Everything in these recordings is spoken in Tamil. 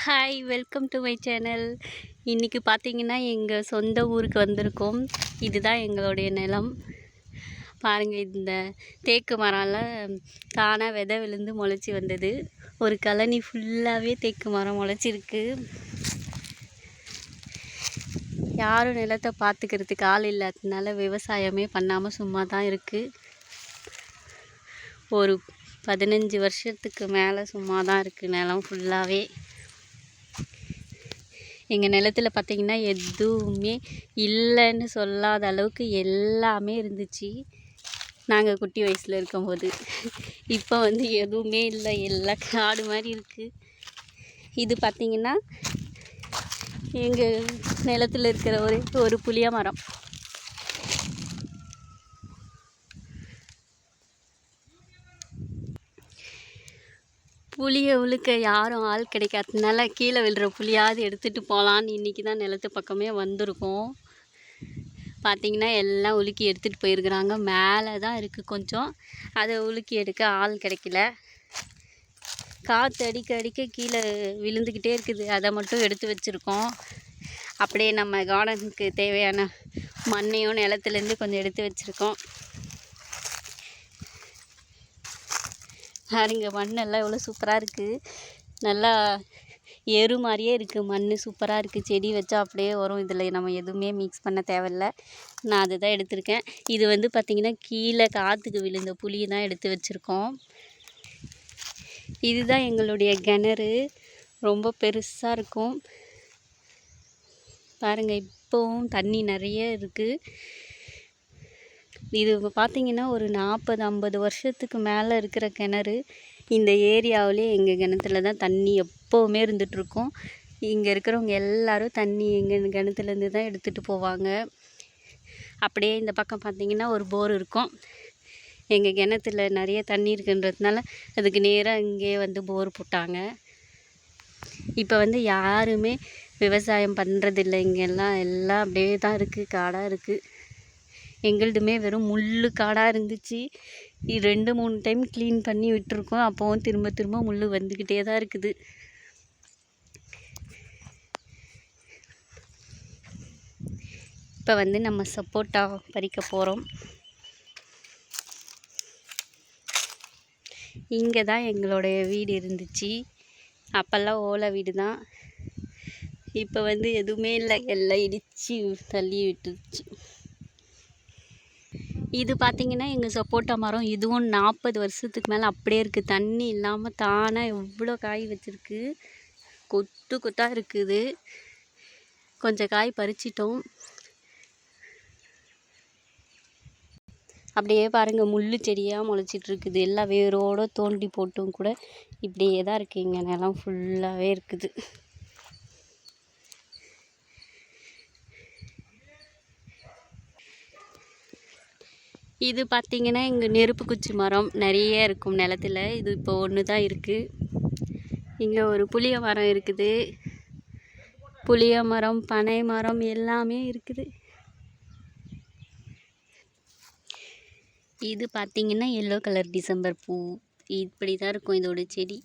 Hi, welcome to my channel. இன்றைக்கி பார்த்தீங்கன்னா எங்கள் சொந்த ஊருக்கு வந்திருக்கோம். இதுதான் எங்களுடைய நிலம். பாருங்கள், இந்த தேக்கு மரம்லாம் தானாக விதை விழுந்து முளைச்சி வந்தது. ஒரு கழனி ஃபுல்லாகவே தேக்கு மரம் முளைச்சிருக்கு. யாரும் நிலத்தை பார்த்துக்கிறதுக்கு ஆள் இல்லாததுனால விவசாயமே பண்ணாமல் சும்மா தான் இருக்குது. ஒரு 15 வருஷத்துக்கு மேலே சும்மா தான் இருக்குது நிலம் ஃபுல்லாகவே. எங்கள் நிலத்தில் பார்த்திங்கன்னா எதுவுமே இல்லைன்னு சொல்லாத அளவுக்கு எல்லாமே இருந்துச்சு நாங்கள் குட்டி வயசில் இருக்கும்போது. இப்போ எதுவுமே இல்லை, எல்லாம் காடு மாதிரி இருக்குது. இது பார்த்திங்கன்னா எங்கள் நிலத்தில் இருக்கிற ஒரு புளிய மரம். புளியை உழுக்க யாரும் ஆள் கிடைக்காததுனால கீழே விழுற புளியாவது எடுத்துகிட்டு போகலான்னு இன்றைக்கி தான் நிலத்து பக்கமே வந்திருக்கோம். பார்த்திங்கன்னா எல்லாம் உலுக்கி எடுத்துகிட்டு போயிருக்கிறாங்க. மேலே தான் இருக்குது கொஞ்சம், அதை உலுக்கி எடுக்க ஆள் கிடைக்கல. காற்று அடிக்க அடிக்க கீழே விழுந்துக்கிட்டே இருக்குது. அதை மட்டும் எடுத்து வச்சுருக்கோம். அப்படியே நம்ம கார்டனுக்கு தேவையான மண்ணையும் நிலத்துலேருந்து கொஞ்சம் எடுத்து வச்சுருக்கோம். பாருங்க, மண்ணெல்லாம் எவ்வளோ சூப்பராக இருக்குது. நல்லா எரு மாதிரியே இருக்குது மண். சூப்பராக இருக்குது. செடி வச்சா அப்படியே வரும். இதில் நம்ம எதுவுமே மிக்ஸ் பண்ண தேவையில்லை. நான் அதை தான் எடுத்திருக்கேன். இது பார்த்திங்கன்னா கீழே காற்றுக்கு விழுந்த புளி தான் எடுத்து வச்சுருக்கோம். இதுதான் எங்களுடைய கிணறு. ரொம்ப பெருசாக இருக்கும். பாருங்கள், இப்போவும் தண்ணி நிறைய இருக்குது. இது பார்த்திங்கன்னா ஒரு 40-50 வருஷத்துக்கு மேலே இருக்கிற கிணறு. இந்த ஏரியாவிலே எங்கள் கிணத்துல தான் தண்ணி எப்போவுமே இருந்துகிட்ருக்கும். இங்கே இருக்கிறவங்க எல்லோரும் தண்ணி எங்கள் கிணத்துலேருந்து தான் எடுத்துகிட்டு போவாங்க. அப்படியே இந்த பக்கம் பார்த்திங்கன்னா ஒரு போர் இருக்கும். எங்கள் கிணத்துல நிறைய தண்ணி இருக்குன்றதுனால அதுக்கு நேராக இங்கே போர் போட்டாங்க. இப்போ யாருமே விவசாயம் பண்ணுறதில்லை. இங்கெல்லாம் எல்லாம் அப்படியே தான் இருக்குது, காடாக இருக்குது. எங்களுதுமே வெறும் முள் காடாக இருந்துச்சு. 2-3 டைம் க்ளீன் பண்ணி விட்டுருக்கோம். அப்போவும் திரும்ப திரும்ப முள் வந்துக்கிட்டே தான் இருக்குது. இப்போ நம்ம சப்போட்டா பறிக்க போகிறோம். இங்கே தான் எங்களுடைய வீடு இருந்துச்சு. அப்போல்லாம் ஓலை வீடு தான். இப்போ எதுவுமே இல்லை, எல்லாம் இடித்து தள்ளி விட்டுருச்சு. இது பார்த்திங்கன்னா எங்கள் சப்போட்டா மரம். இதுவும் 40 வருஷத்துக்கு மேலே அப்படியே இருக்குது. தண்ணி இல்லாமல் தானாக எவ்வளோ காய் வச்சுருக்கு. கொத்து கொத்தாக இருக்குது. கொஞ்சம் காய் பறிச்சிட்டோம். அப்படியே பாருங்கள், முள் செடியாக முளைச்சிட்ருக்குது. எல்லாம் வேரோடு தோண்டி போட்டும் கூட இப்படியே தான் இருக்குது. இங்கே நிலம் ஃபுல்லாகவே இருக்குது. இது பார்த்திங்கன்னா இங்கே நெருப்பு குச்சி மரம் நிறைய இருக்கும் நிலத்தில். இது இப்போ ஒன்று தான் இருக்குது. இங்கே ஒரு புளிய மரம் இருக்குது. புளிய மரம், பனை மரம் எல்லாமே இருக்குது. இது பார்த்திங்கன்னா எல்லோ கலர் டிசம்பர் பூ. இப்படி தான் இருக்கும் இதோட செடி.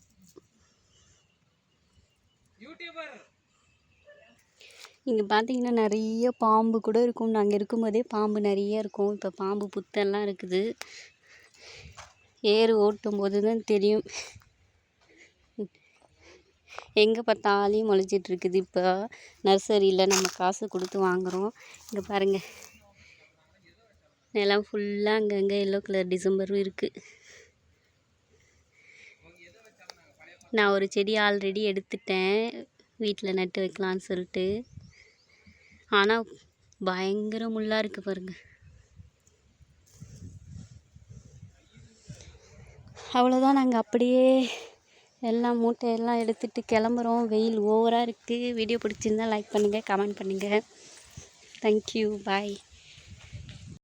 இங்கே பார்த்திங்கன்னா நிறைய பாம்பு கூட இருக்கும். நாங்கள் இருக்கும்போதே பாம்பு நிறைய இருக்கும். இப்போ பாம்பு புத்தெல்லாம் இருக்குது. ஏறு ஓட்டும் போது தான் தெரியும். எங்கே பார்த்தாலையும் முளைச்சிட்ருக்குது. இப்போ நர்சரியில் நம்ம காசு கொடுத்து வாங்குகிறோம். இங்கே பாருங்கள், நிலம் ஃபுல்லாக அங்கங்கே எல்லோ கலர் டிசம்பரும் இருக்குது. நான் ஒரு செடி ஆல்ரெடி எடுத்துட்டேன், வீட்டில் நட்டு வைக்கலான்னு சொல்லிட்டு. ஆனால் பயங்கர முள்ளாக இருக்குது பாருங்கள். அவ்வளோதான், நாங்கள் அப்படியே எல்லாம் மூட்டையெல்லாம் எடுத்துகிட்டு கிளம்புறோம். வெயில் ஓவராக இருக்குது. வீடியோ பிடிச்சிருந்தால் லைக் பண்ணுங்கள், கமெண்ட் பண்ணுங்கள். தேங்க்யூ, பாய்.